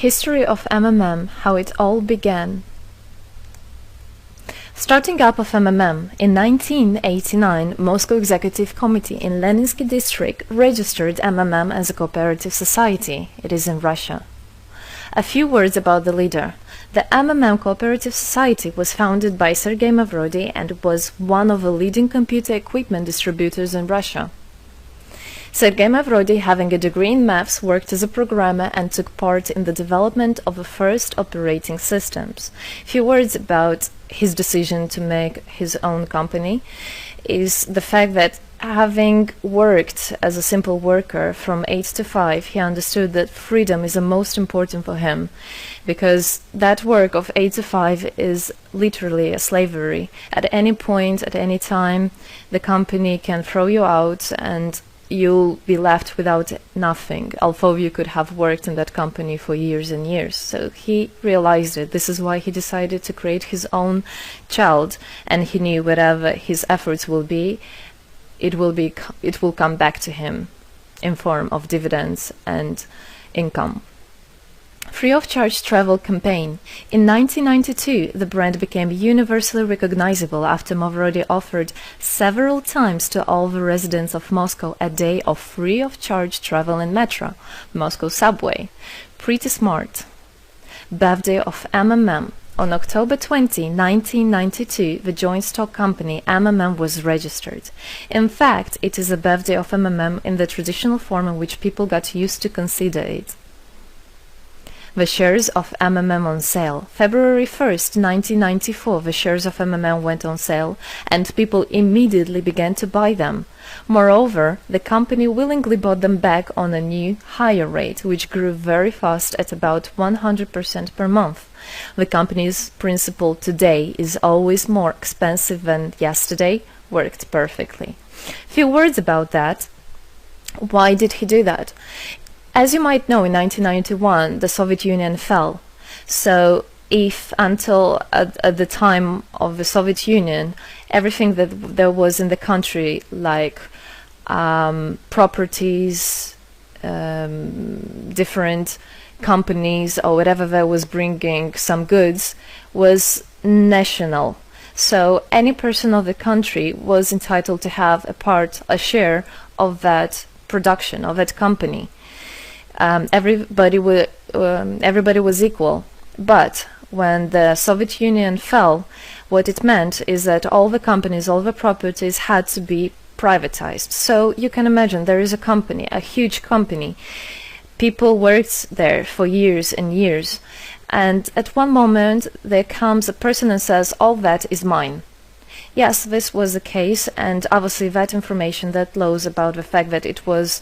History of MMM, how it all began. Starting up of MMM, in 1989, Moscow Executive Committee in Leninsky district registered MMM as a cooperative society. It is in Russia. A few words about the leader. The MMM Cooperative Society was founded by Sergei Mavrodi and was one of the leading computer equipment distributors in Russia. Sergei Mavrodi, having a degree in maths, worked as a programmer and took part in the development of the first operating systems. A few words about his decision to make his own company is the fact that having worked as a simple worker from 8 to 5, he understood that freedom is the most important for him, because that work of 8 to 5 is literally a slavery. At any point, at any time, the company can throw you out and you'll be left without nothing, although you could have worked in that company for years and years. So he realized it. This is why he decided to create his own child, and he knew whatever his efforts will be, it will come back to him in form of dividends and income. Free of charge travel campaign. In 1992, the brand became universally recognizable after Mavrodi offered several times to all the residents of Moscow a day of free of charge travel in metro, Moscow subway. Pretty smart. Birthday of MMM. On October 20, 1992, the joint stock company MMM was registered. In fact, it is a birthday of MMM in the traditional form in which people got used to consider it. The shares of MMM on sale. February 1st, 1994, the shares of MMM went on sale, and people immediately began to buy them. Moreover, the company willingly bought them back on a new, higher rate, which grew very fast at about 100% per month. The company's principle today is always more expensive than yesterday worked perfectly. Few words about that. Why did he do that? As you might know, in 1991, the Soviet Union fell. So if until at the time of the Soviet Union, everything that there was in the country, like properties, different companies, or whatever that was bringing some goods, was national. So any person of the country was entitled to have a share of that production, of that company. Everybody was equal. But when the Soviet Union fell, what it meant is that all the companies, all the properties had to be privatized. So you can imagine there is a company, a huge company. People worked there for years and years. And at one moment there comes a person and says, all that is mine. Yes, this was the case, and obviously that information, that laws about the fact that it was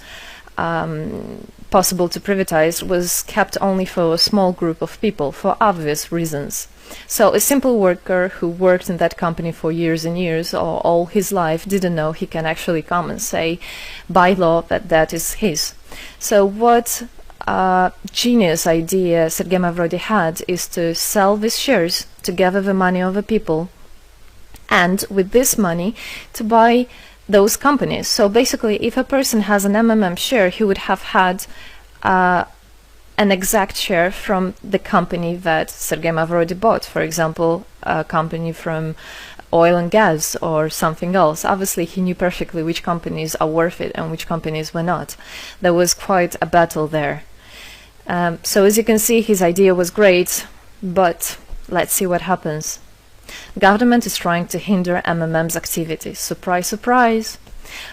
possible to privatize was kept only for a small group of people for obvious reasons. So a simple worker who worked in that company for years and years or all his life didn't know he can actually come and say by law that that is his. So what genius idea Sergei Mavrodi had is to sell these shares to gather the money of the people, and with this money to buy those companies. So basically, if a person has an MMM share, he would have had an exact share from the company that Sergei Mavrodi bought. For example, a company from oil and gas or something else. Obviously, he knew perfectly which companies are worth it and which companies were not. There was quite a battle there. So as you can see, his idea was great, but let's see what happens. Government is trying to hinder MMM's activities. Surprise, surprise!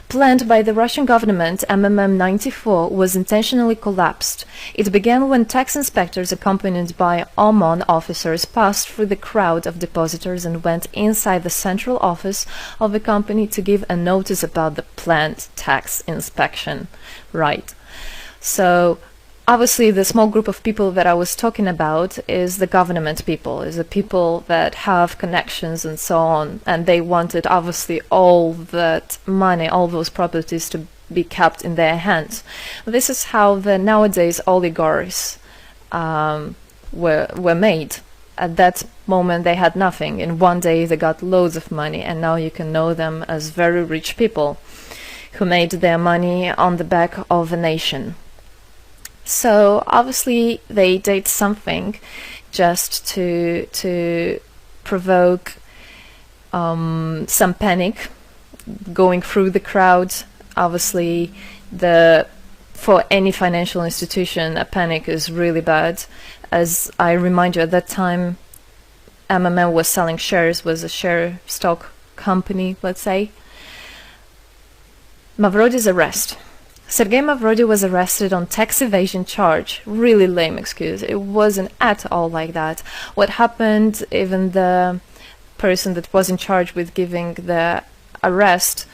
Planned by the Russian government, MMM 94 was intentionally collapsed. It began when tax inspectors accompanied by OMON officers passed through the crowd of depositors and went inside the central office of the company to give a notice about the planned tax inspection. Right. So obviously, the small group of people that I was talking about is the government people, is the people that have connections and so on, and they wanted obviously all that money, all those properties to be kept in their hands. This is how the nowadays oligarchs were made. At that moment they had nothing. In one day they got loads of money, and now you can know them as very rich people who made their money on the back of a nation. So obviously they did something just to provoke some panic going through the crowd. Obviously, for any financial institution, a panic is really bad. As I remind you, at that time, MMM was selling shares, was a share stock company, let's say. Mavrody's arrest. Sergei Mavrody was arrested on tax evasion charge. Really lame excuse. It wasn't at all like that. What happened, even the person that was in charge with giving the arrest,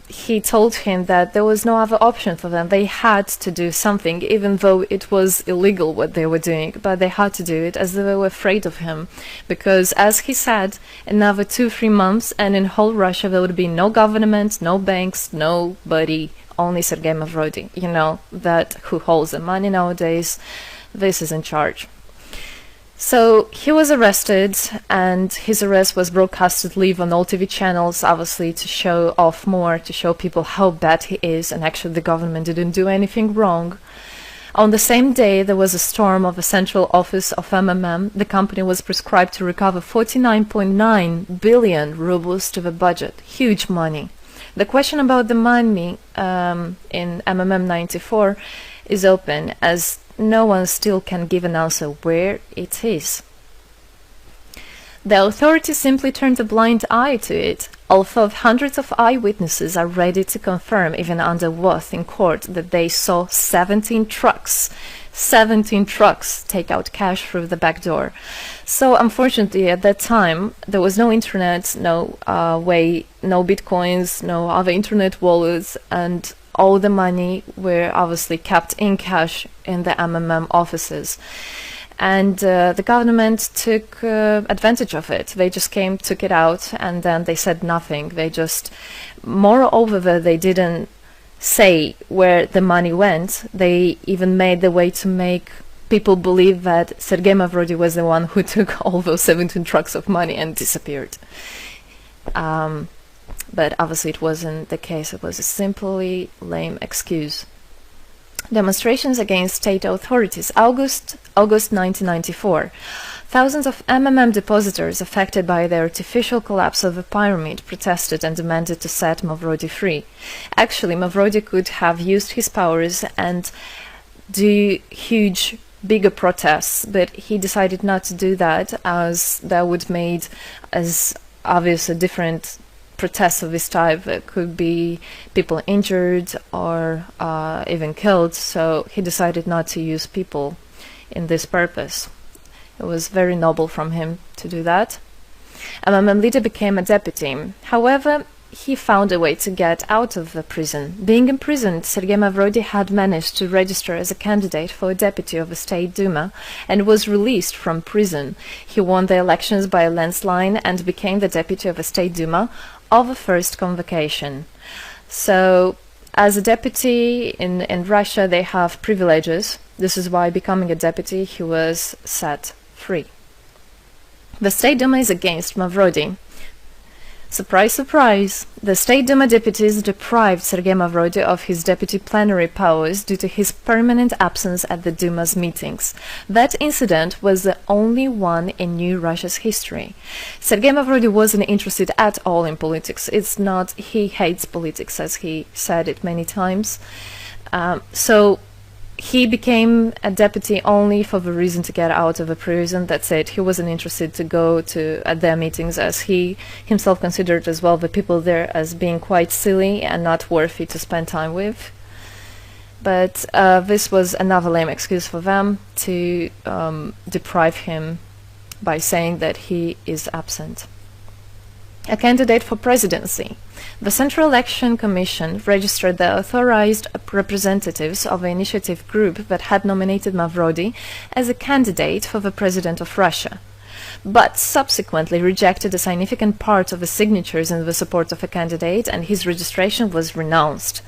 he told him that there was no other option for them. They had to do something, even though it was illegal what they were doing, but they had to do it as they were afraid of him. Because, as he said, another 2-3 months and in whole Russia there would be no government, no banks, nobody, only Sergei Mavrody, you know, that who holds the money nowadays. This is in charge. So he was arrested, and his arrest was broadcasted live on all TV channels, obviously to show off more, to show people how bad he is, and actually the government didn't do anything wrong. On the same day, there was a storm of the central office of MMM. The company was prescribed to recover 49.9 billion rubles to the budget. Huge money. The question about the money in MMM 94 is open, as no one still can give an answer where it is. The authorities simply turned a blind eye to it, although hundreds of eyewitnesses are ready to confirm, even under oath in court, that they saw 17 trucks take out cash through the back door. So unfortunately at that time there was no internet, no bitcoins, no other internet wallets, and all the money were obviously kept in cash in the MMM offices. And the government took advantage of it. They just came, took it out, and then they said nothing. They just, moreover, they didn't say where the money went. They even made the way to make people believe that Sergei Mavrody was the one who took all those 17 trucks of money and disappeared. But obviously it wasn't the case. It was a simply lame excuse. Demonstrations against state authorities. August 1994. Thousands of MMM depositors affected by the artificial collapse of the pyramid protested and demanded to set Mavrody free. Actually, Mavrody could have used his powers and do huge, bigger protests, but he decided not to do that, as that would made as obvious a different protests of this type. It could be people injured or even killed, so he decided not to use people in this purpose. It was very noble from him to do that. MMM leader became a deputy. However, he found a way to get out of the prison. Being imprisoned, Sergei Mavrody had managed to register as a candidate for a deputy of the State Duma and was released from prison. He won the elections by a landslide and became the deputy of the State Duma of the first convocation. So, as a deputy in Russia, they have privileges. This is why, becoming a deputy, he was set free. The State Duma is against Mavrody. Surprise, surprise! The State Duma deputies deprived Sergei Mavrody of his deputy plenary powers due to his permanent absence at the Duma's meetings. That incident was the only one in New Russia's history. Sergei Mavrody wasn't interested at all in politics. It's not, he hates politics, as he said it many times. So he became a deputy only for the reason to get out of a prison. That's it. He wasn't interested to go to at their meetings, as he himself considered as well the people there as being quite silly and not worthy to spend time with. But this was another lame excuse for them to deprive him by saying that he is absent. A candidate for presidency. The Central Election Commission registered the authorized representatives of the initiative group that had nominated Mavrody as a candidate for the president of Russia, but subsequently rejected a significant part of the signatures in the support of a candidate, and his registration was renounced.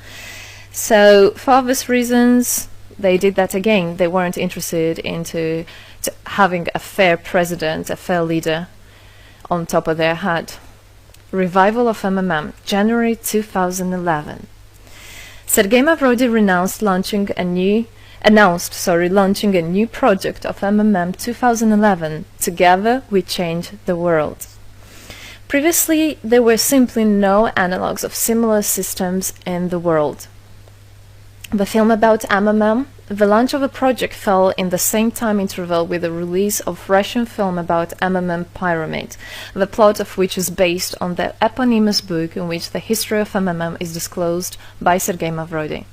So, for obvious reasons, they did that again. They weren't interested into having a fair president, a fair leader on top of their head. Revival of MMM, January 2011. Sergei Mavrody renounced launching a new launching a new project of Mmm 2011. Together we change the world. Previously, there were simply no analogues of similar systems in the world. The film about Mmm, the launch of a project fell in the same time interval with the release of Russian film about Mmm Pyramid, the plot of which is based on the eponymous book in which the history of Mmm is disclosed by Sergei Mavrodi.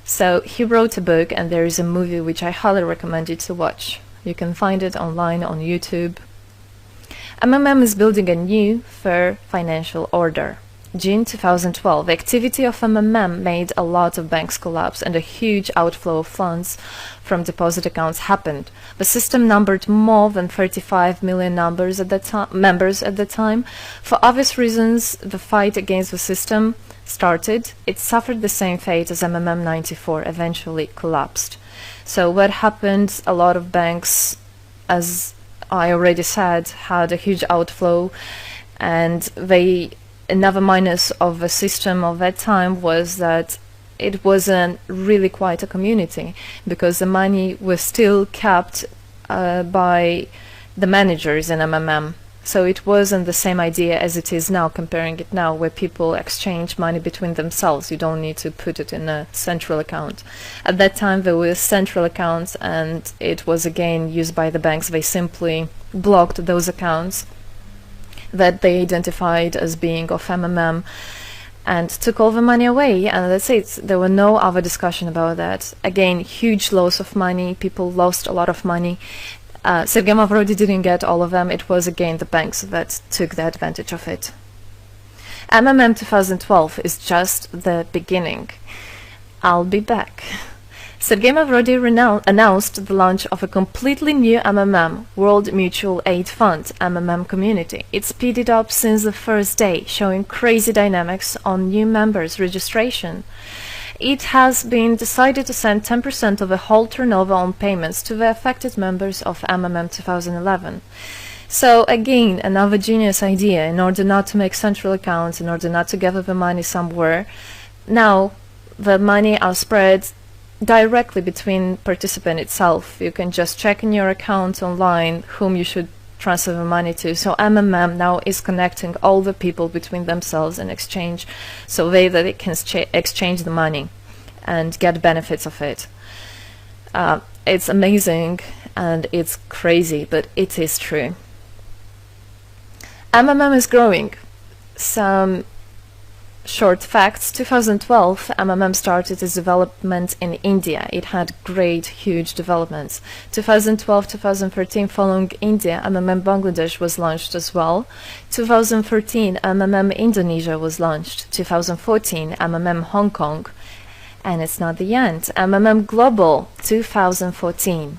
So he wrote a book, and there is a movie which I highly recommend you to watch. You can find it online on YouTube. Mmm is building a new, fair financial order. June 2012, the activity of Mmm made a lot of banks collapse and a huge outflow of funds from deposit accounts happened. The system numbered more than 35 million members at the time. For obvious reasons, the fight against the system started. It suffered the same fate as Mmm 94, eventually collapsed. So what happened? A lot of banks, as I already said, had a huge outflow, and another minus of the system of that time was that it wasn't really quite a community, because the money was still kept by the managers in Mmm. So it wasn't the same idea as it is now, comparing it now, where people exchange money between themselves. You don't need to put it in a central account. At that time there were central accounts, and it was again used by the banks. They simply blocked those accounts that they identified as being of Mmm and took all the money away, and that's it. There were no other discussion about that. Again, huge loss of money. People lost a lot of money. Sergei Mavrodi didn't get all of them. It was again the banks that took the advantage of it. Mmm 2012 is just the beginning. I'll be back. Sergei Mavrodi announced the launch of a completely new Mmm, World Mutual Aid Fund, Mmm Community. It speeded up since the first day, showing crazy dynamics on new members' registration. It has been decided to send 10% of the whole turnover on payments to the affected members of Mmm 2011. So again, another genius idea. In order not to make central accounts, in order not to gather the money somewhere, now the money are spread directly between participant itself. You can just check in your account online whom you should transfer the money to. So Mmm now is connecting all the people between themselves and exchange, so that they can exchange the money and get benefits of it. It's amazing and it's crazy, but it is true. Mmm is growing. Some short facts. 2012, Mmm started its development in India. It had great, huge developments. 2012-2013, following India, Mmm Bangladesh was launched as well. 2013, Mmm Indonesia was launched. 2014, Mmm Hong Kong. And it's not the end. Mmm Global, 2014.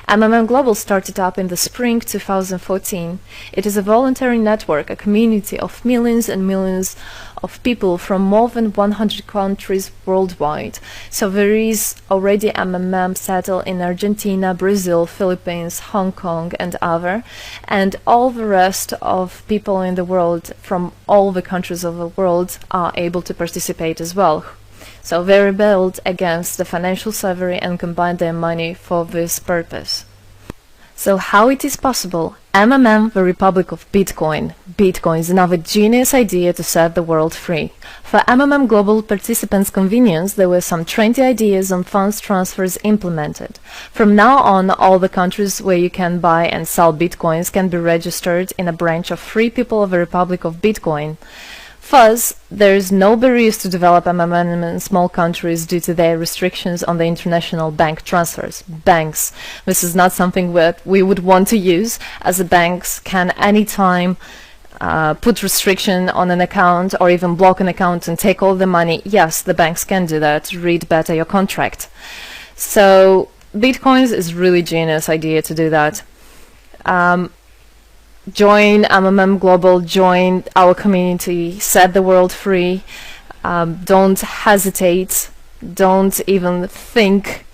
Mmm Global started up in the spring 2014. It is a voluntary network, a community of millions and millions of people from more than 100 countries worldwide. So there is already Mmm settled in Argentina, Brazil, Philippines, Hong Kong and other, and all the rest of people in the world from all the countries of the world are able to participate as well. So they rebelled against the financial slavery and combined their money for this purpose. So how it is possible? Mmm, the Republic of Bitcoin. Bitcoin is another genius idea to set the world free. For Mmm Global participants' convenience, there were some 20 ideas on funds transfers implemented. From now on, all the countries where you can buy and sell Bitcoins can be registered in a branch of Free People of the Republic of Bitcoin. Thus, there is no barriers to develop Mmm in small countries due to their restrictions on the international bank transfers. Banks. This is not something that we would want to use, as the banks can anytime put restriction on an account or even block an account and take all the money. Yes, the banks can do that. Read better your contract. So, Bitcoins is really genius idea to do that. Join Mmm Global, join our community, set the world free. Don't hesitate, don't even think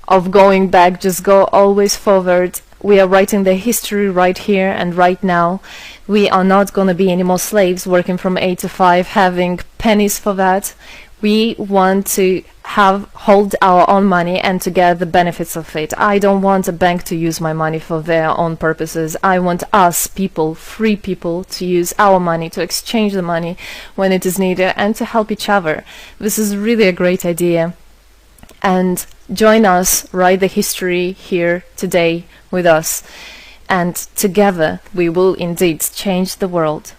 of going back, just go always forward. We are writing the history right here and right now. We are not going to be any more slaves working from 8 to 5, having pennies for that. We want to hold our own money and to get the benefits of it. I don't want a bank to use my money for their own purposes. I want us people, free people, to use our money, to exchange the money when it is needed, and to help each other. This is really a great idea. And join us, write the history here today with us, and together we will indeed change the world.